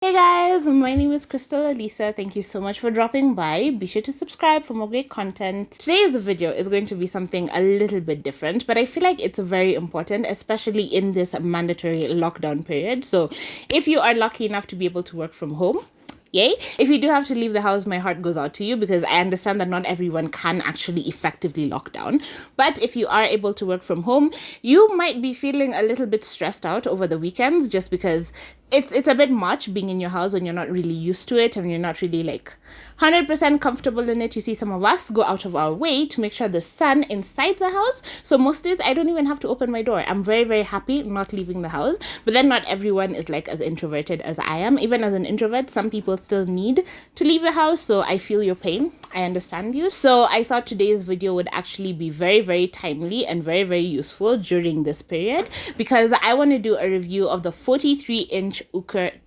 Hey guys, my name is Olisa. Thank you so much for dropping by. Be sure to subscribe for more great content. Today's video is going to be something a little bit different, but I feel like it's very important, especially in this mandatory lockdown period. So if you are lucky enough to be able to work from home, yay. If you do have to leave the house, my heart goes out to you because I understand that not everyone can actually effectively lock down. But if you are able to work from home, you might be feeling a little bit stressed out over the weekends just because it's a bit much being in your house when you're not really used to it and you're not really like 100% comfortable in it. You see, some of us go out of our way to make sure the sun inside the house. So most days I don't even have to open my door. I'm very, very happy not leaving the house. But then not everyone is like as introverted as I am. Even as an introvert, some people still need to leave the house. So I feel your pain. I understand you. So I thought today's video would actually be very, very timely and very, very useful during this period because I want to do a review of the 43-inch UKA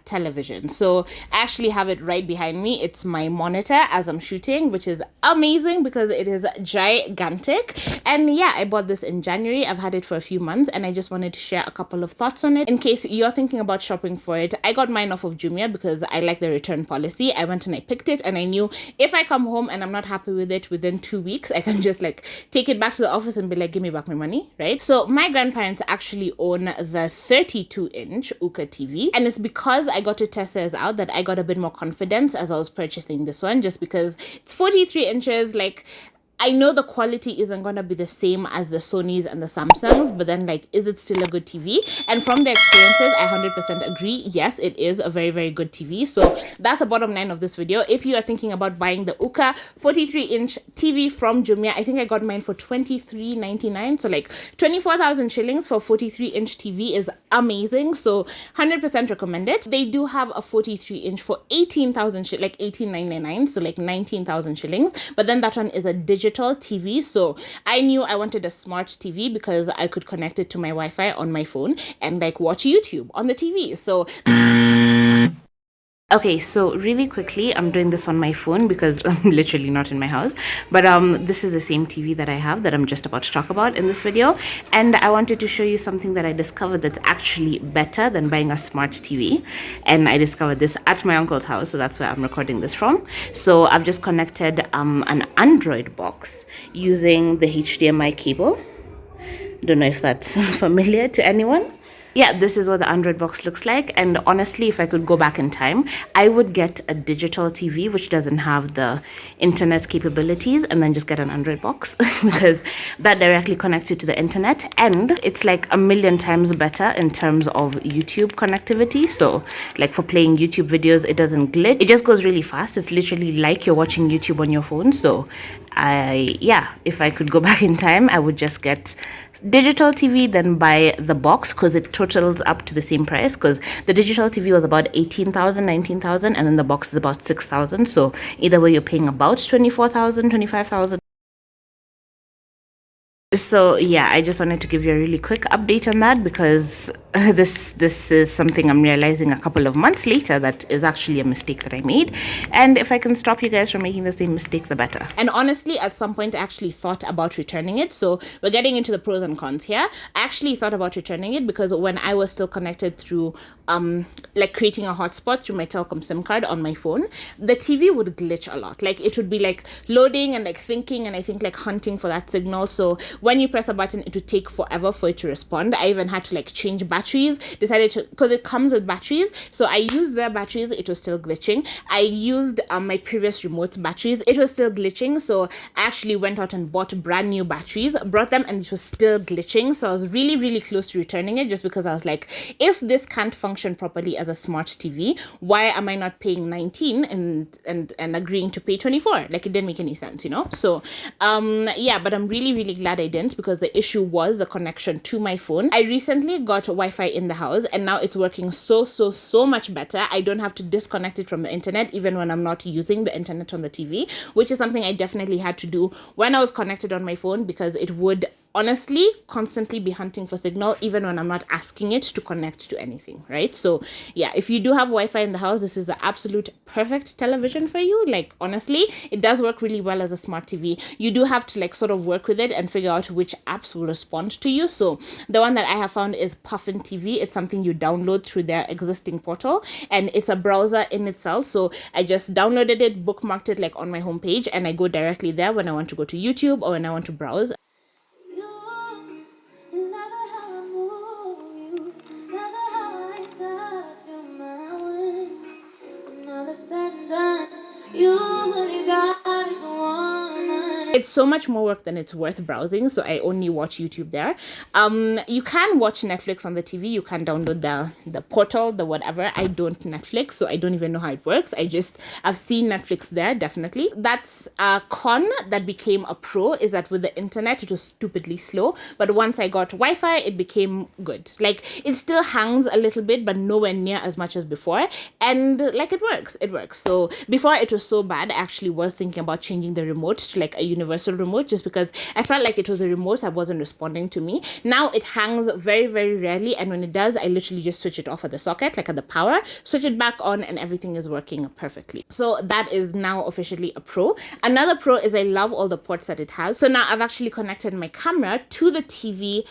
television. So I actually have it right behind me. It's my monitor as I'm shooting, which is amazing because it is gigantic. And yeah, I bought this in January. I've had it for a few months and I just wanted to share a couple of thoughts on it. In case you're thinking about shopping for it, I got mine off of Jumia because I like the return policy. I went and I picked it and I knew if I come home and I'm not happy with it within 2 weeks, I can just like take it back to the office and be like, give me back my money, right? So my grandparents actually own the 32-inch UKA TV, and it's because I got to test theirs out that I got a bit more confidence as I was purchasing this one, just because it's 43 inches. Like, I know the quality isn't going to be the same as the Sonys and the Samsungs, but then like, is it still a good TV? And from the experiences, I 100% agree. Yes, it is a very, very good TV. So that's the bottom line of this video. If you are thinking about buying the UKA 43-inch TV from Jumia, I think I got mine for 23.99. So like 24,000 shillings for 43-inch TV is amazing. So 100% recommend it. They do have a 43-inch for 18,000 like 18.99, so like 19,000 shillings. But then that one is a digital TV. So I knew I wanted a smart TV because I could connect it to my Wi-Fi on my phone and like watch YouTube on the TV. So okay, so really quickly, I'm doing this on my phone because I'm literally not in my house. But this is the same TV that I have that I'm just about to talk about in this video. And I wanted to show you something that I discovered that's actually better than buying a smart TV. And I discovered this at my uncle's house, so that's where I'm recording this from. So I've just connected an Android box using the HDMI cable. Don't know if that's familiar to anyone. Yeah, this is what the Android box looks like. And honestly, if I could go back in time, I would get a digital TV which doesn't have the internet capabilities and then just get an Android box because that directly connects you to the internet. And it's like a million times better in terms of YouTube connectivity. So like for playing YouTube videos, it doesn't glitch. It just goes really fast. It's literally like you're watching YouTube on your phone. So if I could go back in time, I would just get digital TV, then buy the box because it totals up to the same price, because the digital TV was about 18,000, 19,000, and then the box is about 6,000. So either way, you're paying about 24,000, 25,000. So yeah, I just wanted to give you a really quick update on that because this is something I'm realizing a couple of months later that is actually a mistake that I made. And if I can stop you guys from making the same mistake, the better. And honestly, at some point I actually thought about returning it. So we're getting into the pros and cons here. I actually thought about returning it because when I was still connected through like creating a hotspot through my telecom SIM card on my phone, the TV would glitch a lot. Like it would be like loading and like thinking and I think like hunting for that signal. So when you press a button, it would take forever for it to respond. I even had to like change batteries, decided to, because it comes with batteries. So I used their batteries, it was still glitching. I used my previous remote's batteries, it was still glitching. So I actually went out and bought brand new batteries, brought them, and it was still glitching. So I was really, really close to returning it just because I was like, if this can't function properly as a smart TV, why am I not paying 19 and agreeing to pay 24? Like it didn't make any sense, you know? So yeah, but I'm really, really glad I didn't because the issue was the connection to my phone. I recently got Wi-Fi in the house and now it's working so much better. I don't have to disconnect it from the internet even when I'm not using the internet on the TV, which is something I definitely had to do when I was connected on my phone because it would honestly constantly be hunting for signal even when I'm not asking it to connect to anything, right? So yeah, if you do have Wi-Fi in the house, this is the absolute perfect television for you. Like honestly, it does work really well as a smart TV. You do have to like sort of work with it and figure out which apps will respond to you. So the one that I have found is Puffin TV. It's something you download through their existing portal, and it's a browser in itself. So I just downloaded it, bookmarked it like on my homepage, and I go directly there when I want to go to YouTube or when I want to browse. It's so much more work than it's worth browsing, so I only watch YouTube there. You can watch Netflix on the TV. You can download the portal, the whatever. I don't Netflix, so I don't even know how it works. I've seen Netflix there, definitely. That's a con that became a pro, is that with the internet, it was stupidly slow. But once I got Wi-Fi, it became good. Like, it still hangs a little bit, but nowhere near as much as before. And like, it works. So before it was so bad, I actually was thinking about changing the remote to like a universal remote, just because I felt like it was a remote that wasn't responding to me. Now it hangs very, very rarely, and when it does, I literally just switch it off at the socket, like at the power, switch it back on, and everything is working perfectly. So that is now officially a pro. Another pro is I love all the ports that it has. So now I've actually connected my camera to the TV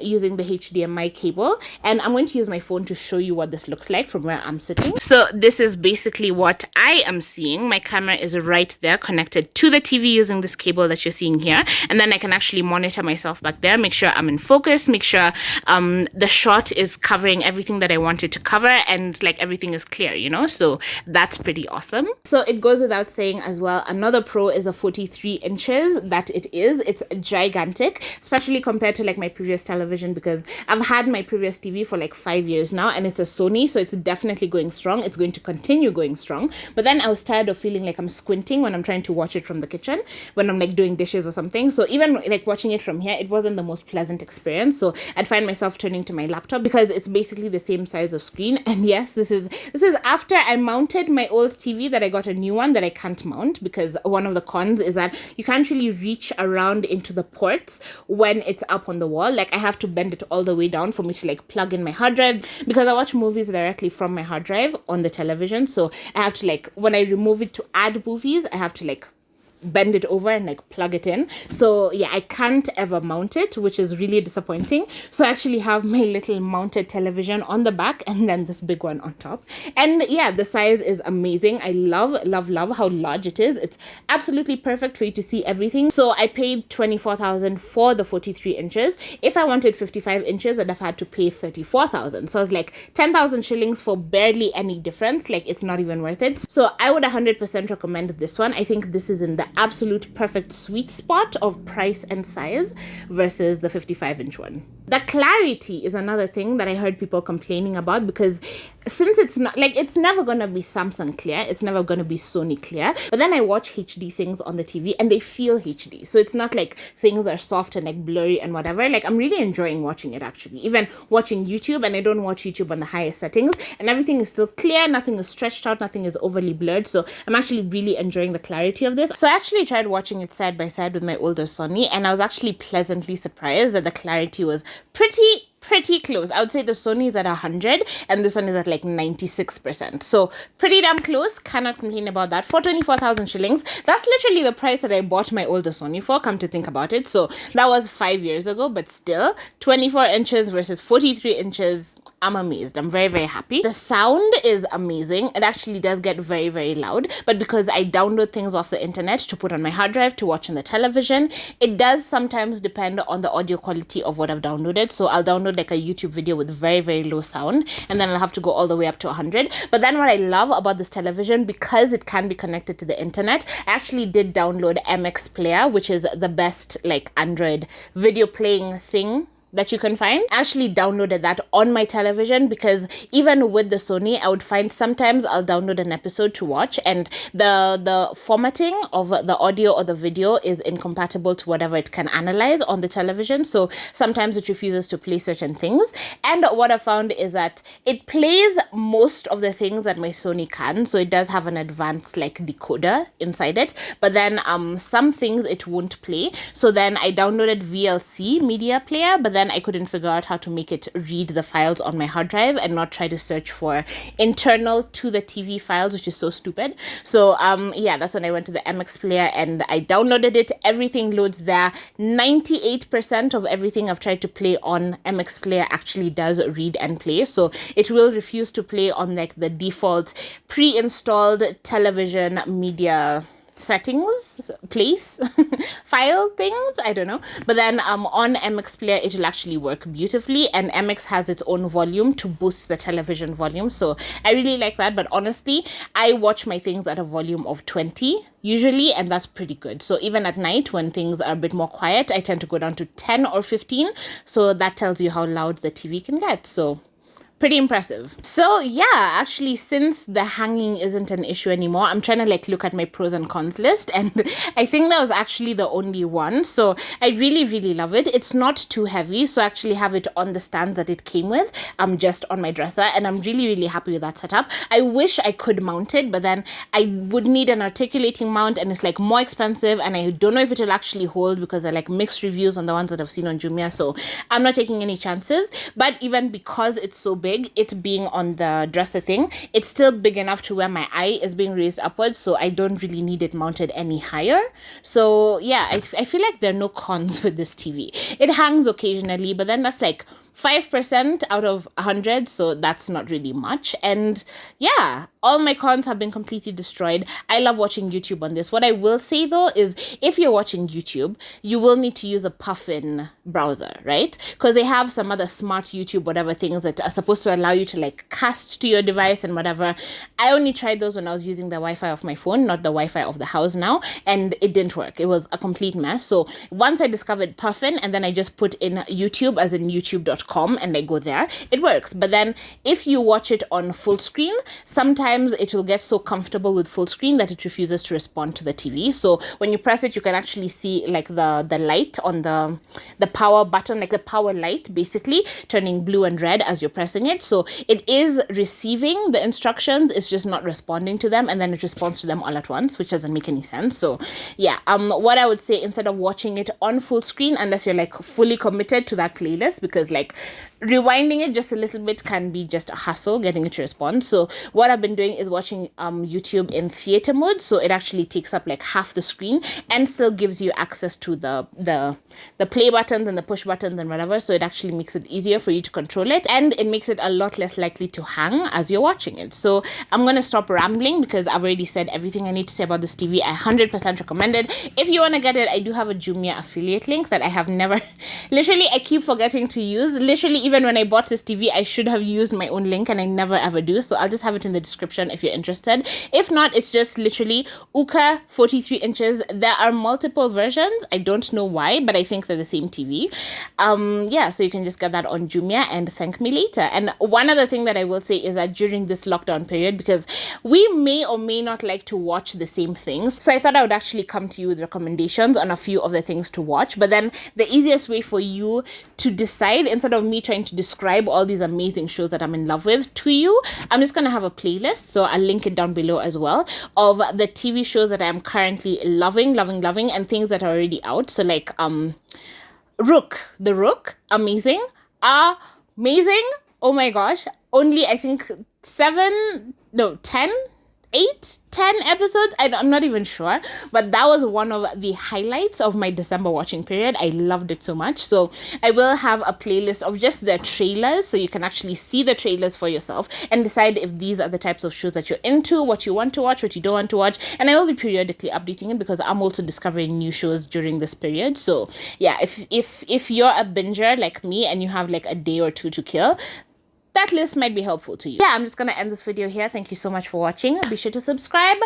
using the HDMI cable, and I'm going to use my phone to show you what this looks like from where I'm sitting. So this is basically what I am seeing. My camera is right there connected to the TV using this cable that you're seeing here, and then I can actually monitor myself back there, make sure I'm in focus, make sure the shot is covering everything that I wanted to cover, and like everything is clear, you know. So that's pretty awesome. So it goes without saying as well, another pro is a 43 inches that it is. It's gigantic, especially compared to like my previous television, because I've had my previous TV for like 5 years now, and it's a Sony, so it's definitely going strong. It's going to continue going strong. But then I was tired of feeling like I'm squinting when I'm trying to watch it from the kitchen, when I'm like doing dishes or something. So even like watching it from here, it wasn't the most pleasant experience. So I'd find myself turning to my laptop because it's basically the same size of screen. And yes, this is after I mounted my old TV that I got a new one that I can't mount, because one of the cons is that you can't really reach around into the ports when it's up on the wall. Like I have to bend it all the way down for me to like plug in my hard drive, because I watch movies directly from my hard drive on the television. So I have to like, when I remove it to add movies, I have to like bend it over and like plug it in. So yeah, I can't ever mount it, which is really disappointing. So I actually have my little mounted television on the back and then this big one on top. And yeah, the size is amazing. I love how large it is. It's absolutely perfect for you to see everything. So I paid 24,000 for the 43 inches. If I wanted 55 inches, I'd have had to pay 34,000. So I was like 10,000 shillings for barely any difference. Like it's not even worth it. So I would 100% recommend this one. I think this is in the absolute perfect sweet spot of price and size versus the 55-inch one. The clarity is another thing that I heard people complaining about, because since it's not like, it's never gonna be Samsung clear, it's never gonna be Sony clear, but then I watch HD things on the TV and they feel HD. So it's not like things are soft and like blurry and whatever. Like I'm really enjoying watching it actually. Even watching YouTube, and I don't watch YouTube on the highest settings, and everything is still clear, nothing is stretched out, nothing is overly blurred. So I'm actually really enjoying the clarity of this. So I actually tried watching it side by side with my older Sony, and I was actually pleasantly surprised that the clarity was pretty close. I would say the Sony is at 100 and this one is at like 96%. So pretty damn close. Cannot complain about that. For 24,000 shillings, that's literally the price that I bought my older Sony for, come to think about it. So that was 5 years ago, but still 24 inches versus 43 inches. I'm amazed. I'm very, very happy. The sound is amazing. It actually does get very, very loud, but because I download things off the internet to put on my hard drive to watch on the television, it does sometimes depend on the audio quality of what I've downloaded. So I'll download like a YouTube video with very, very low sound, and then I'll have to go all the way up to 100. But then what I love about this television, because it can be connected to the internet, I actually did download MX Player, which is the best like Android video playing thing that you can find. I actually downloaded that on my television because even with the Sony, I would find sometimes I'll download an episode to watch and the formatting of the audio or the video is incompatible to whatever it can analyze on the television. So sometimes it refuses to play certain things. And what I found is that it plays most of the things that my Sony can. So it does have an advanced like decoder inside it, but then some things it won't play. So then I downloaded VLC media player, but then I couldn't figure out how to make it read the files on my hard drive and not try to search for internal to the TV files, which is so stupid. So yeah, that's when I went to the MX player and I downloaded it. Everything loads there. 98% of everything I've tried to play on MX player actually does read and play. So it will refuse to play on like the default pre-installed television media settings place file things, I don't know, but then on MX player it'll actually work beautifully, and MX has its own volume to boost the television volume, so I really like that. But honestly, I watch my things at a volume of 20 usually, and that's pretty good. So even at night when things are a bit more quiet, I tend to go down to 10 or 15, so that tells you how loud the TV can get. So pretty impressive. So yeah, actually, since the hanging isn't an issue anymore, I'm trying to like look at my pros and cons list, and I think that was actually the only one. So I really love it. It's not too heavy, so I actually have it on the stands that it came with, just on my dresser, and I'm really happy with that setup. I wish I could mount it, but then I would need an articulating mount, and it's like more expensive, and I don't know if it will actually hold because I like mixed reviews on the ones that I've seen on Jumia, so I'm not taking any chances. But even because it's so big, it being on the dresser thing, it's still big enough to where my eye is being raised upwards, so I don't really need it mounted any higher. So yeah, I feel like there are no cons with this TV. It hangs occasionally, but then that's like 5% out of 100, so that's not really much. And yeah, all my cons have been completely destroyed. I love watching YouTube on this. What I will say though is if you're watching YouTube, you will need to use a Puffin browser, right? Because they have some other smart YouTube whatever things that are supposed to allow you to like cast to your device and whatever. I only tried those when I was using the Wi-Fi of my phone, not the Wi-Fi of the house now, and it didn't work. It was a complete mess. So once I discovered Puffin and then I just put in YouTube as in youtube.com and I go there, it works. But then if you watch it on full screen, sometimes it will get so comfortable with full screen that it refuses to respond to the TV. So when you press it, you can actually see like the light on the power button, like the power light basically turning blue and red as you're pressing it. So it is receiving the instructions, it's just not responding to them, and then it responds to them all at once, which doesn't make any sense. So yeah, what I would say, instead of watching it on full screen, unless you're like fully committed to that playlist, because like rewinding it just a little bit can be just a hassle getting it to respond. So what I've been doing is watching YouTube in theater mode, so it actually takes up like half the screen and still gives you access to the play buttons and the push buttons and whatever. So it actually makes it easier for you to control it, and it makes it a lot less likely to hang as you're watching it. So I'm gonna stop rambling because I've already said everything I need to say about this TV. I 100% recommend it. If you want to get it, I do have a Jumia affiliate link that I have never literally I keep forgetting to use. Literally, even when I bought this TV, I should have used my own link, and I never ever do. So I'll just have it in the description if you're interested. If not, it's just literally UKA 43 inches. There are multiple versions. I don't know why, but I think they're the same TV. Yeah, so you can just get that on Jumia and thank me later. And one other thing that I will say is that during this lockdown period, because we may or may not like to watch the same things, so I thought I would actually come to you with recommendations on a few of the things to watch. But then the easiest way for you to decide, instead of me trying to describe all these amazing shows that I'm in love with to you, I'm just gonna have a playlist, so I'll link it down below as well, of the TV shows that I'm currently loving, and things that are already out. So like The Rook, amazing, oh my gosh, only I think 10 episodes, I'm not even sure, but that was one of the highlights of my December watching period. I loved it so much. So I will have a playlist of just the trailers, so you can actually see the trailers for yourself and decide if these are the types of shows that you're into, what you want to watch, what you don't want to watch. And I will be periodically updating it because I'm also discovering new shows during this period. So yeah, if you're a binger like me and you have like a day or two to kill, that list might be helpful to you. Yeah, I'm just gonna end this video here. Thank you so much for watching. Be sure to subscribe,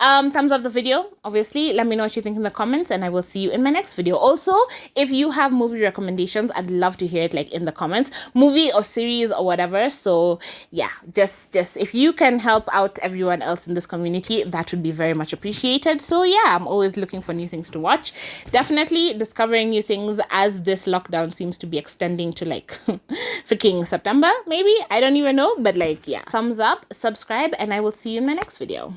thumbs up the video, obviously. Let me know what you think in the comments, and I will see you in my next video. Also, if you have movie recommendations, I'd love to hear it, like, in the comments, movie or series or whatever. So yeah, just if you can help out everyone else in this community, that would be very much appreciated. So yeah, I'm always looking for new things to watch. Definitely discovering new things as this lockdown seems to be extending to like freaking September, maybe. I don't even know, but like, yeah, thumbs up, subscribe, and I will see you in my next video.